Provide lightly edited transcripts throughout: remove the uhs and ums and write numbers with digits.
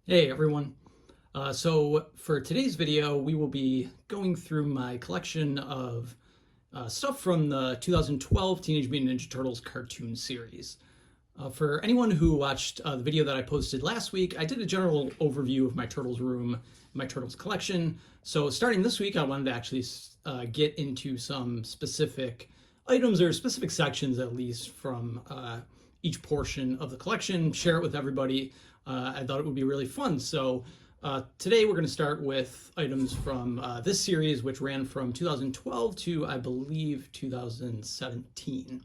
Hey everyone. So for today's video, we will be going through my collection of stuff from the 2012 Teenage Mutant Ninja Turtles cartoon series. For anyone who watched the video that I posted last week, I did a general overview of my Turtles room, my Turtles collection. So starting this week, I wanted to actually get into some specific items or specific sections, at least, from each portion of the collection, share it with everybody. I thought it would be really fun. So today we're going to start with items from this series, which ran from 2012 to, I believe, 2017.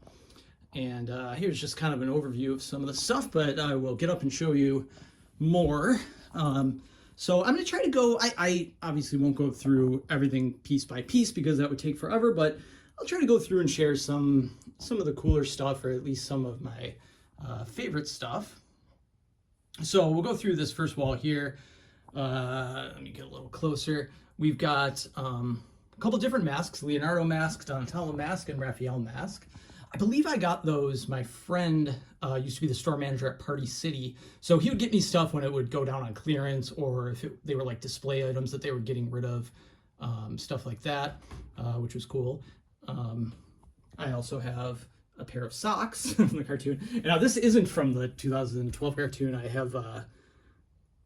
And here's just kind of an overview of some of the stuff, but I will get up and show you more. So I'm going to try to go, I obviously won't go through everything piece by piece because that would take forever, but I'll try to go through and share some of the cooler stuff, or at least some of my favorite stuff. So we'll go through this first wall here. Let me get a little closer. We've got a couple different masks: Leonardo mask, Donatello mask, and Raphael mask. I believe I got those. My friend used to be the store manager at Party City, so he would get me stuff when it would go down on clearance, or if they were like display items that they were getting rid of, stuff like that, which was cool. I also have a pair of socks from the cartoon. And now this isn't from the 2012 cartoon. I have a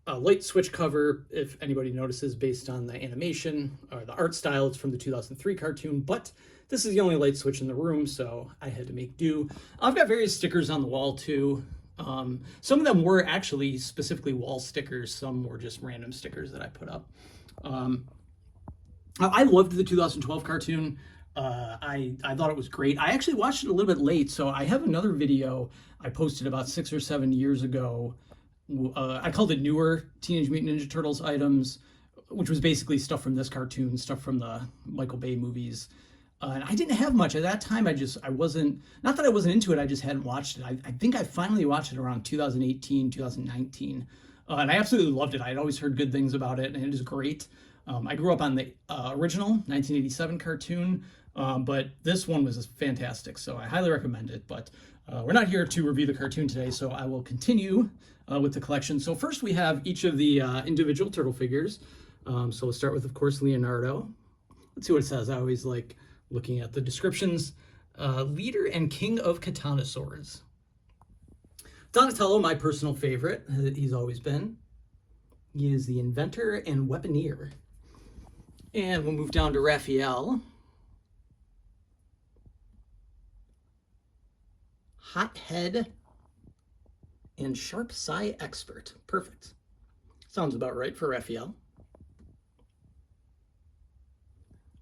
light switch cover, if anybody notices, based on the animation or the art style. It's from the 2003 cartoon, but this is the only light switch in the room, so I had to make do. I've got various stickers on the wall too. Some of them were actually specifically wall stickers. Some were just random stickers that I put up. I loved the 2012 cartoon. I thought it was great. I actually watched it a little bit late, so I have another video I posted about 6 or 7 years ago. I called it Newer Teenage Mutant Ninja Turtles Items, which was basically stuff from this cartoon, stuff from the Michael Bay movies. And I didn't have much at that time. I wasn't, not that I wasn't into it, I just hadn't watched it. I think I finally watched it around 2018, 2019. And I absolutely loved it. I had always heard good things about it, and it is great. I grew up on the original 1987 cartoon, but this one was fantastic, so I highly recommend it. But we're not here to review the cartoon today, so I will continue with the collection. So first we have each of the individual turtle figures. So we'll start with, of course, Leonardo. Let's see what it says. I always like looking at the descriptions. Leader and king of katana swords. Donatello, my personal favorite. He's always been. He is the inventor and weaponeer. And we'll move down to Raphael. Hot head and sharp sai expert. Perfect. Sounds about right for Raphael.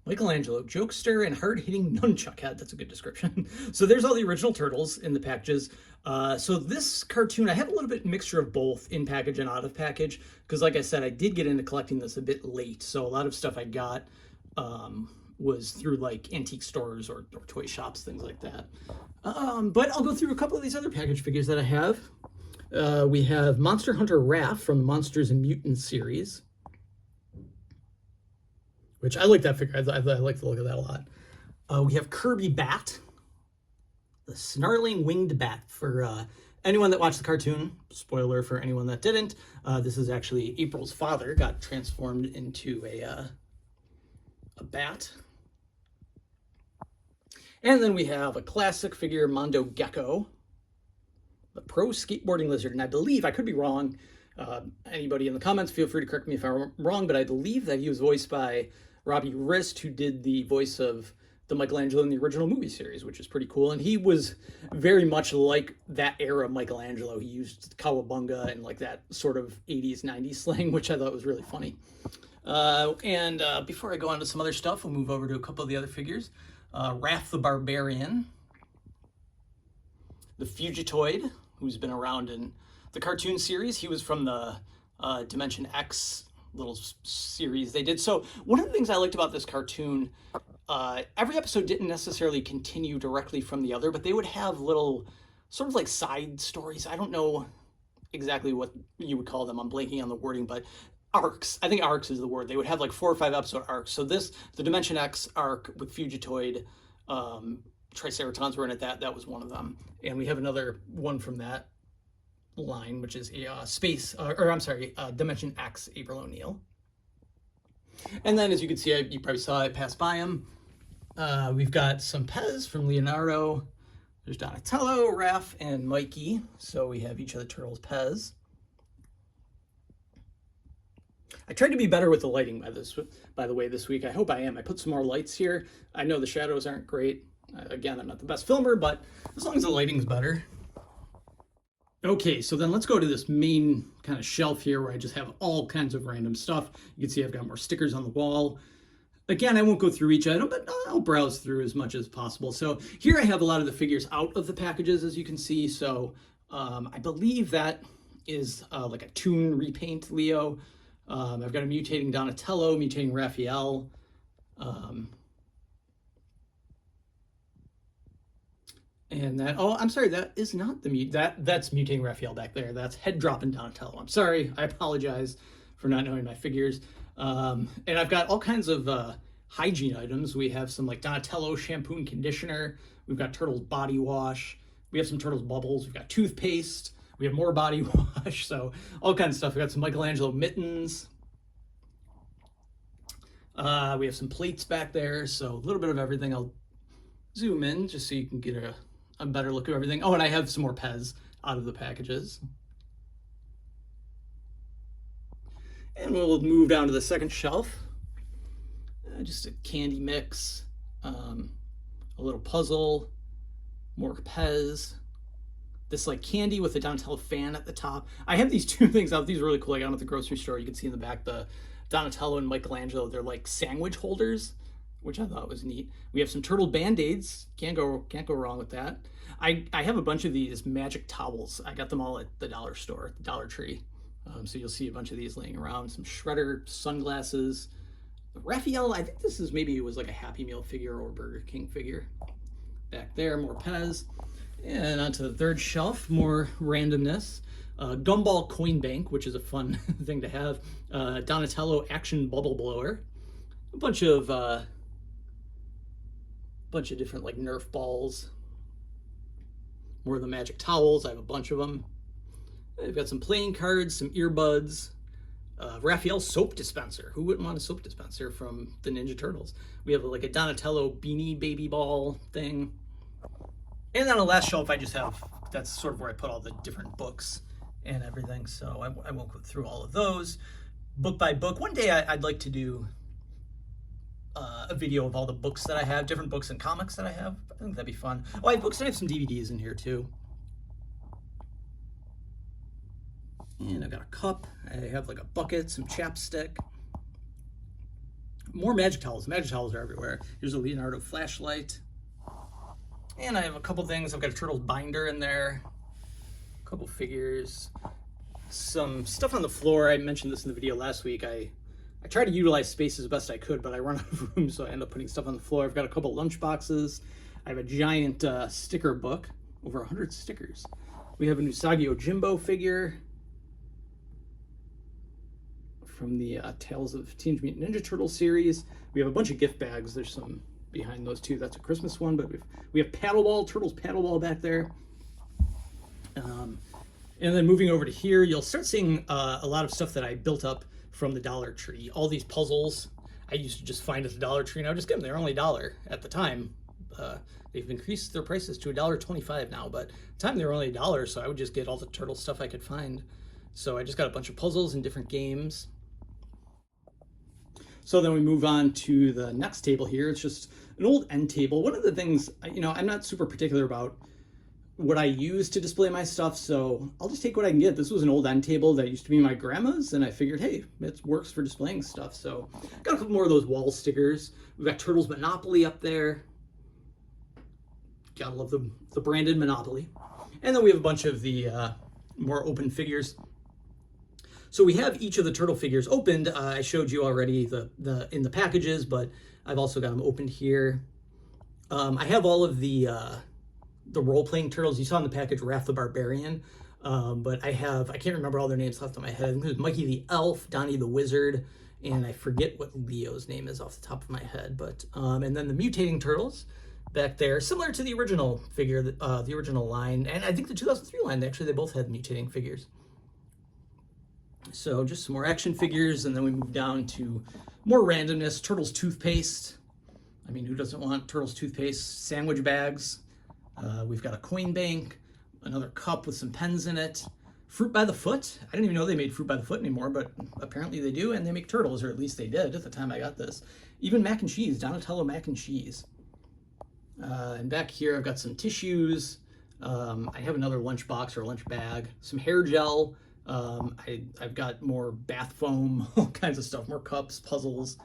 Michelangelo, jokester and hard-hitting nunchuck head. That's a good description. So there's all the original Turtles in the packages. So this cartoon, I have a little bit mixture of both in package and out of package, because like I said, I did get into collecting this a bit late. So a lot of stuff I got was through like antique stores or toy shops, things like that. But I'll go through a couple of these other package figures that I have. We have Monster Hunter Raph from the Monsters and Mutants series, which I like that figure. I like the look of that a lot. We have Kirby Bat, the snarling winged bat. For anyone that watched the cartoon, spoiler for anyone that didn't, this is actually April's father got transformed into a bat. And then we have a classic figure, Mondo Gecko, the pro skateboarding lizard. And I believe, I could be wrong, anybody in the comments, feel free to correct me if I'm wrong, but I believe that he was voiced by Robbie Rist, who did the voice of the Michelangelo in the original movie series, which is pretty cool. And he was very much like that era Michelangelo. He used cowabunga and like that sort of 80s, 90s slang, which I thought was really funny. And before I go on to some other stuff, we'll move over to a couple of the other figures. Raph the Barbarian, the Fugitoid, who's been around in the cartoon series. He was from the Dimension X little series they did. So one of the things I liked about this cartoon, every episode didn't necessarily continue directly from the other, but they would have little sort of like side stories. I don't know exactly what you would call them. I'm blanking on the wording, but arcs. I think arcs is the word. They would have like 4 or 5 episode arcs. So the Dimension X arc with Fugitoid, Triceratons were in it. That was one of them. And we have another one from that line, which is a Dimension X April O'Neil. And then, as you can see, you probably saw it pass by him. We've got some Pez from Leonardo. There's Donatello, Raph, and Mikey. So we have each of the Turtles' Pez. I tried to be better with the lighting by the way, this week. I hope I am. I put some more lights here. I know the shadows aren't great. Again, I'm not the best filmer, but as long as the lighting's better. Okay, so then let's go to this main kind of shelf here where I just have all kinds of random stuff. You can see I've got more stickers on the wall. Again, I won't go through each item, but I'll browse through as much as possible. So here I have a lot of the figures out of the packages, as you can see. So I believe that is like a Toon repaint Leo. I've got a mutating Donatello, mutating Raphael. And that, oh, I'm sorry, that is not that's mutating Raphael back there. That's head dropping Donatello. I'm sorry, I apologize for not knowing my figures. And I've got all kinds of hygiene items. We have some like Donatello shampoo and conditioner. We've got Turtles body wash. We have some Turtles bubbles. We've got toothpaste. We have more body wash. So all kinds of stuff. We got some Michelangelo mittens. We have some plates back there. So a little bit of everything. I'll zoom in just so you can get a better look at everything. Oh, and I have some more Pez out of the packages. And we'll move down to the second shelf. Just a candy mix, a little puzzle, more Pez. This like candy with a Donatello fan at the top. I have these two things out. These are really cool. I got them at the grocery store. You can see in the back the Donatello and Michelangelo. They're like sandwich holders, which I thought was neat. We have some turtle band-aids. Can't go wrong with that. I have a bunch of these magic towels. I got them all at the dollar store, the Dollar Tree. So you'll see a bunch of these laying around. Some Shredder sunglasses. Raphael, I think this is maybe it was like a Happy Meal figure or Burger King figure. Back there, more Pez. And onto the third shelf, more randomness. Gumball Coin Bank, which is a fun thing to have. Donatello Action Bubble Blower. A bunch of different like Nerf balls. More of the magic towels. I have a bunch of them. I've got some playing cards, some earbuds. Raphael soap dispenser. Who wouldn't want a soap dispenser from the Ninja Turtles? We have like a Donatello beanie baby ball thing. And on the last shelf, I just have, that's sort of where I put all the different books and everything. So I won't go through all of those book by book. One day I'd like to do a video of all the books that I have, different books and comics that I have. I think that'd be fun. Oh, I have books and I have some DVDs in here too. And I've got a cup. I have like a bucket, some chapstick. More magic towels. Magic towels are everywhere. Here's a Leonardo flashlight. And I have a couple things. I've got a Turtles binder in there. A couple figures. Some stuff on the floor. I mentioned this in the video last week. I tried to utilize space as best I could, but I run out of room, so I end up putting stuff on the floor. I've got a couple lunch boxes. I have a giant sticker book. Over 100 stickers. We have a Usagi Jimbo figure from the Tales of Teenage Mutant Ninja Turtles series. We have a bunch of gift bags. There's some behind those two. That's a Christmas one, but we have paddleball, Turtles paddleball back there. And then moving over to here, you'll start seeing a lot of stuff that I built up from the Dollar Tree. All these puzzles I used to just find at the Dollar Tree, and I would just get them. They're only $1 at the time. They've increased their prices to $1.25 now, but at the time they were only $1, so I would just get all the Turtle stuff I could find. So I just got a bunch of puzzles and different games. So then we move on to the next table here. It's just an old end table. One of the things, I'm not super particular about what I use to display my stuff, so I'll just take what I can get. This was an old end table that used to be my grandma's, and I figured, hey, it works for displaying stuff. So got a couple more of those wall stickers. We've got Turtles Monopoly up there. Gotta love the branded Monopoly. And then we have a bunch of the more open figures. So we have each of the turtle figures opened. I showed you already in the packages, but I've also got them opened here. I have all of the role-playing turtles. You saw in the package Raph the Barbarian, but I can't remember all their names off the top of my head. I think there's Mikey the Elf, Donnie the Wizard, and I forget what Leo's name is off the top of my head. But and then the mutating turtles, back there, similar to the original figure, the original line, and I think the 2003 line, actually, they both had mutating figures. So just some more action figures, and then we move down to more randomness. Turtles toothpaste. I mean, who doesn't want Turtles toothpaste? Sandwich bags. We've got a coin bank, another cup with some pens in it. Fruit by the foot. I didn't even know they made fruit by the foot anymore, but apparently they do, and they make turtles, or at least they did at the time I got this. Even mac and cheese, Donatello mac and cheese. And back here I've got some tissues. I have another lunch box or lunch bag, some hair gel. I've got more bath foam, all kinds of stuff, more cups, puzzles,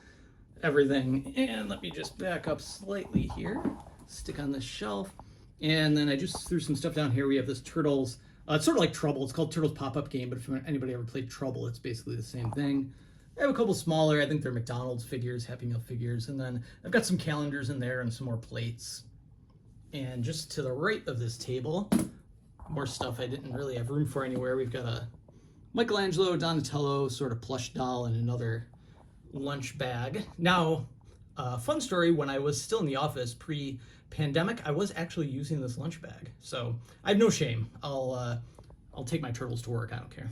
everything. And let me just back up slightly here, stick on this shelf. And then I just threw some stuff down here. We have this Turtles, it's sort of like Trouble. It's called Turtles Pop-Up Game, but if anybody ever played Trouble, it's basically the same thing. I have a couple smaller, I think they're McDonald's figures, Happy Meal figures, and then I've got some calendars in there and some more plates. And just to the right of this table, more stuff I didn't really have room for anywhere. We've got a Michelangelo, Donatello sort of plush doll and another lunch bag. Now, fun story, when I was still in the office pre-pandemic, I was actually using this lunch bag. So I have no shame. I'll take my turtles to work, I don't care.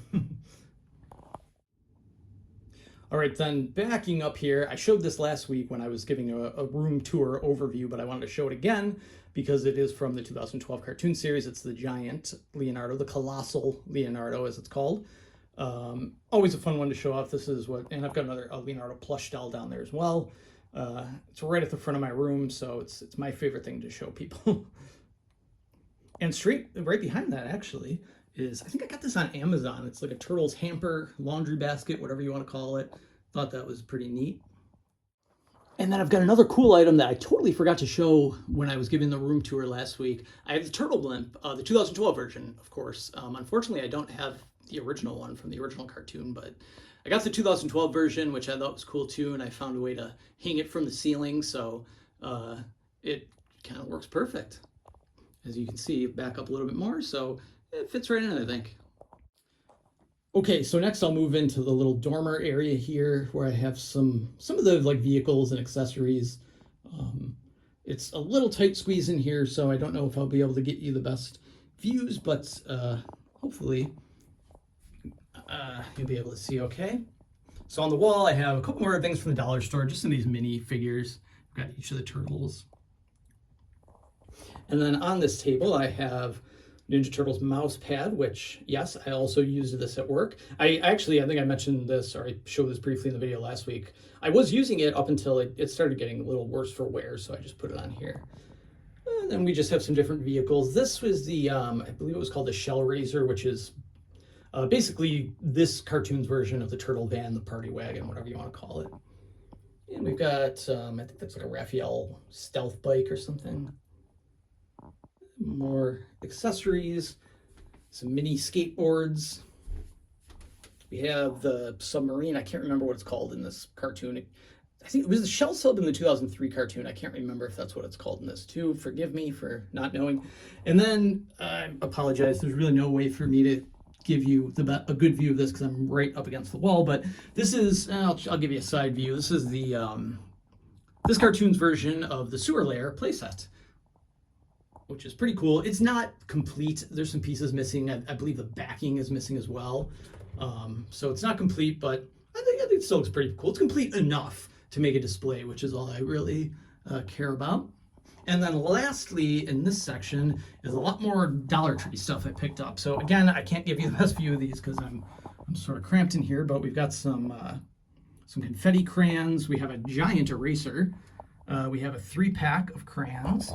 All right, then backing up here, I showed this last week when I was giving a room tour overview, but I wanted to show it again because it is from the 2012 cartoon series. It's the giant Leonardo, the Colossal Leonardo as it's called. Always a fun one to show off. This is what, and I've got another Leonardo plush doll down there as well. It's right at the front of my room, so it's my favorite thing to show people. And right behind that actually is, I think I got this on Amazon. It's like a Turtles hamper, laundry basket, whatever you want to call it. Thought that was pretty neat. And then I've got another cool item that I totally forgot to show when I was giving the room tour last week. I have the Turtle Blimp, the 2012 version, of course. Unfortunately, I don't have the original one from the original cartoon, but I got the 2012 version, which I thought was cool too, and I found a way to hang it from the ceiling, so it kind of works perfect. As you can see, back up a little bit more, so it fits right in, I think. Okay, so next I'll move into the little dormer area here where I have some of the like vehicles and accessories. It's a little tight squeeze in here, so I don't know if I'll be able to get you the best views, but hopefully you'll be able to see okay. So on the wall I have a couple more things from the dollar store, just some of these mini figures. I've got each of the turtles. And then on this table I have Ninja Turtles mouse pad, which, yes, I also used this at work. I think I mentioned this, or I showed this briefly in the video last week. I was using it up until it started getting a little worse for wear, so I just put it on here. And then we just have some different vehicles. This was the, I believe it was called the Shell Raiser, which is basically this cartoon's version of the Turtle Van, the Party Wagon, whatever you want to call it. And we've got, I think that's like a Raphael stealth bike or something. More accessories, some mini skateboards. We have the submarine. I can't remember what it's called in this cartoon. I think it was the Shell Sub in the 2003 cartoon. I can't remember if that's what it's called in this too. Forgive me for not knowing. And then I apologize. There's really no way for me to give you a good view of this because I'm right up against the wall. But this is, I'll give you a side view. This is the this cartoon's version of the Sewer Lair playset, which is pretty cool. It's not complete. There's some pieces missing. I believe the backing is missing as well. So it's not complete, but I think it still looks pretty cool. It's complete enough to make a display, which is all I really care about. And then lastly, in this section, is a lot more Dollar Tree stuff I picked up. So again, I can't give you the best view of these because I'm sort of cramped in here, but we've got some confetti crayons. We have a giant eraser. We have a 3-pack of crayons.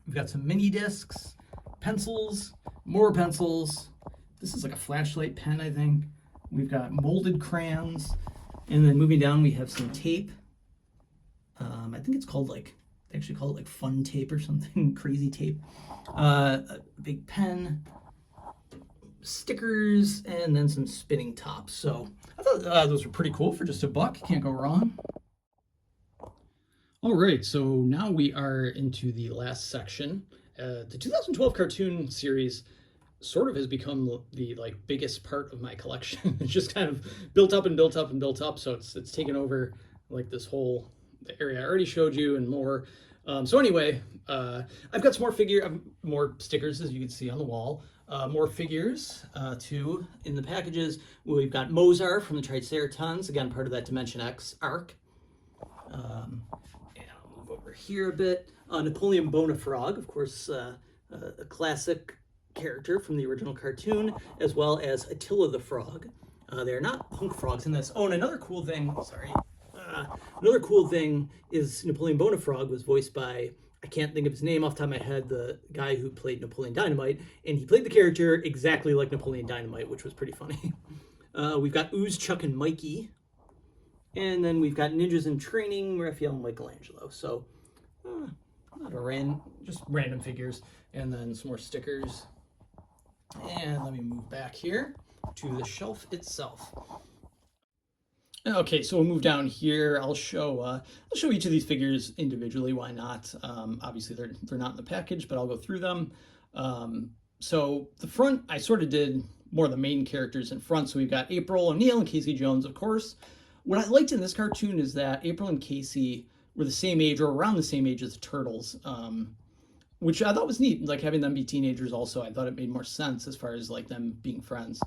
We've got some mini discs, pencils, more pencils. This is like a flashlight pen, I think. We've got molded crayons. And then moving down, we have some tape. I think it's called they actually call it like fun tape or something, crazy tape. A big pen, stickers, and then some spinning tops. So I thought those were pretty cool for just $1. Can't go wrong. All right, so now we are into the last section. The 2012 cartoon series sort of has become the biggest part of my collection. It's just kind of built up and built up and built up, so it's taken over like this whole area I already showed you and more. So anyway, I've got some more stickers, as you can see on the wall. More figures, too, in the packages. We've got Mozart from the Triceratons, again, part of that Dimension X arc. And I'll move over here a bit. Napoleon Bonafrog, of course, a classic character from the original cartoon, as well as Attila the Frog. They're not punk frogs in this. Oh, and another cool thing, another cool thing is Napoleon Bonafrog was voiced by, I can't think of his name off the top of my head, the guy who played Napoleon Dynamite, and he played the character exactly like Napoleon Dynamite, which was pretty funny. We've got Ooze, Chuck, and Mikey. And then we've got Ninjas in Training, Raphael and Michelangelo. So, just random figures. And then some more stickers. And let me move back here to the shelf itself. Okay, so we'll move down here. I'll show each of these figures individually. Why not? Obviously, they're not in the package, but I'll go through them. So the front, I sort of did more of the main characters in front. So we've got April O'Neil and Casey Jones, of course. What I liked in this cartoon is that April and Casey were the same age or around the same age as the Turtles, which I thought was neat. Like having them be teenagers also, I thought it made more sense as far as like them being friends.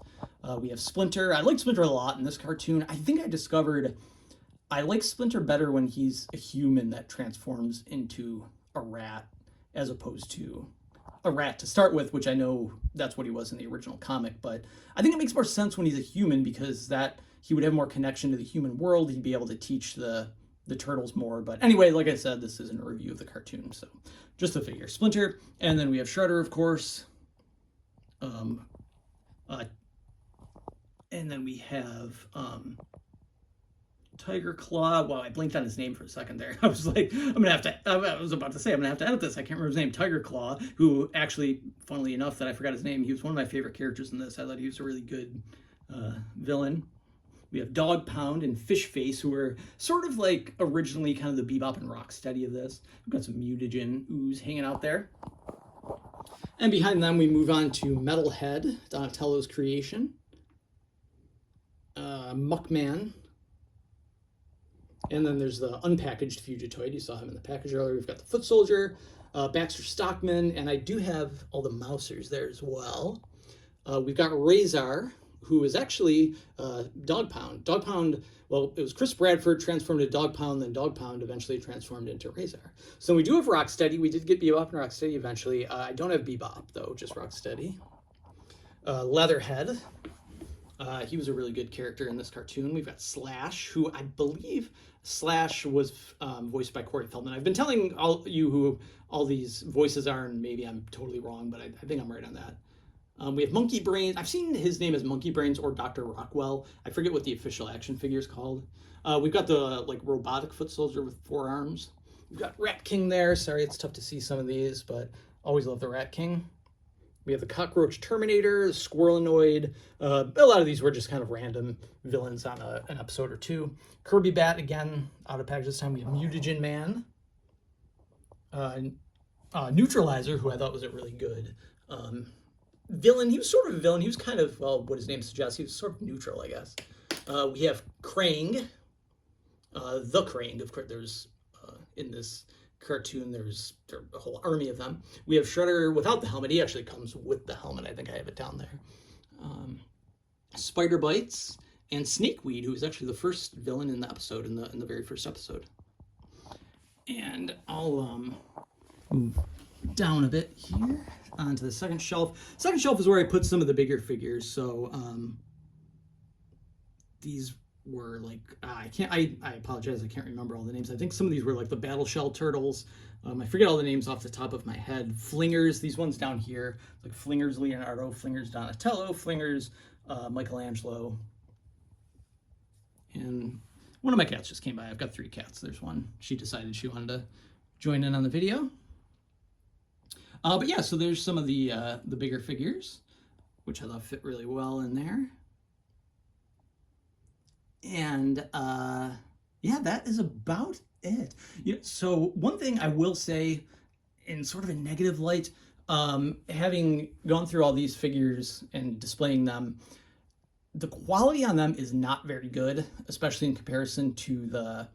We have Splinter. I like Splinter a lot in this cartoon. I think I discovered I like Splinter better when he's a human that transforms into a rat as opposed to a rat to start with, which I know that's what he was in the original comic. But I think it makes more sense when he's a human because that he would have more connection to the human world. He'd be able to teach the Turtles more. But anyway, like I said, this isn't a review of the cartoon, so just the figure. Splinter, and then we have Shredder, of course. And then we have Tiger Claw. Wow, I blinked on his name for a second there. I was like, I was about to say, I'm gonna have to edit this. I can't remember his name. Tiger Claw, who actually, funnily enough, that I forgot his name. He was one of my favorite characters in this. I thought he was a really good villain. We have Dog Pound and Fish Face, who were sort of like originally kind of the Bebop and Rocksteady of this. We've got some mutagen ooze hanging out there. And behind them, we move on to Metalhead, Donatello's creation. Muckman. And then there's the unpackaged Fugitoid. You saw him in the package earlier. We've got the Foot Soldier, Baxter Stockman, and I do have all the Mousers there as well. We've got Razor, who is actually Dog Pound. Dog Pound, well, it was Chris Bradford transformed into Dog Pound, then Dog Pound eventually transformed into Razor. So we do have Rocksteady. We did get Bebop and Rocksteady eventually. I don't have Bebop, though, just Rocksteady. Leatherhead. He was a really good character in this cartoon. We've got Slash, who I believe Slash was voiced by Corey Feldman. I've been telling all you who all these voices are, and maybe I'm totally wrong, but I think I'm right on that. We have Monkey Brains. I've seen his name as Monkey Brains or Dr. Rockwell. I forget what the official action figure is called. We've got the like robotic foot soldier with 4 arms. We've got Rat King there. Sorry, it's tough to see some of these, but always love the Rat King. We have the Cockroach Terminator, the Squirrelinoid. A lot of these were just kind of random villains on an episode or two. Kirby Bat, again, out of package this time. We have Mutagen Man. Neutralizer, who I thought was a really good villain. He was sort of a villain. He was kind of, well, what his name suggests, he was sort of neutral, I guess. We have Krang. The Krang, of course, there's, in this cartoon, there's a whole army of them. We have Shredder without the helmet. He actually comes with the helmet. I think I have it down there. Spider Bites and Snakeweed, who was actually the first villain in the episode, in the very first episode. And I'll move down a bit here onto the second shelf. Second shelf is where I put some of the bigger figures. So these were like, I apologize, I can't remember all the names. I think some of these were like the Battle Shell Turtles. I forget all the names off the top of my head. Flingers, these ones down here, like Flingers Leonardo, Flingers Donatello, Flingers Michelangelo. And one of my cats just came by. I've got 3 cats. There's one. She decided she wanted to join in on the video. But yeah, so there's some of the bigger figures, which I thought fit really well in there. And yeah, that is about it. Yeah, so one thing I will say in sort of a negative light, having gone through all these figures and displaying them, the quality on them is not very good, especially in comparison to the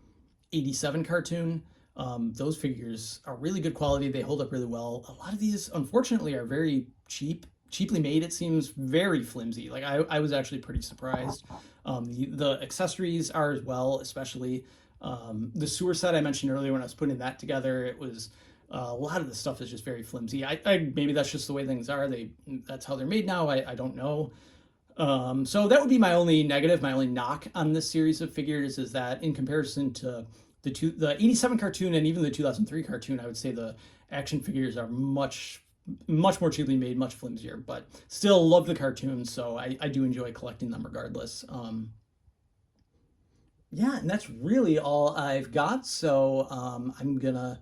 87 cartoon. Those figures are really good quality. They hold up really well. A lot of these, unfortunately, are very cheaply made. It seems very flimsy. Like I was actually pretty surprised. The accessories are as well, especially the sewer set I mentioned earlier when I was putting that together. It was a lot of the stuff is just very flimsy. Maybe that's just the way things are. That's how they're made now. I don't know. So that would be my only negative, my only knock on this series of figures is that in comparison to the 87 cartoon and even the 2003 cartoon, I would say the action figures are much more cheaply made, much flimsier, but still love the cartoons, so I do enjoy collecting them regardless. Yeah, and that's really all I've got, so I'm gonna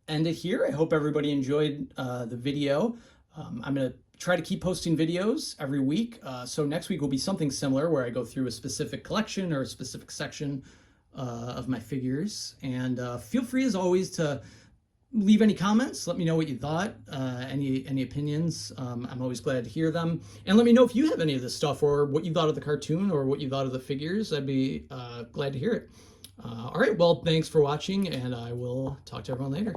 end it here. I hope everybody enjoyed the video. I'm gonna try to keep posting videos every week. So next week will be something similar where I go through a specific collection or a specific section of my figures. And feel free as always to leave any comments. Let me know what you thought, any opinions. I'm always glad to hear them. And let me know if you have any of this stuff or what you thought of the cartoon or what you thought of the figures. I'd be glad to hear it. All right, well, thanks for watching, and I will talk to everyone later.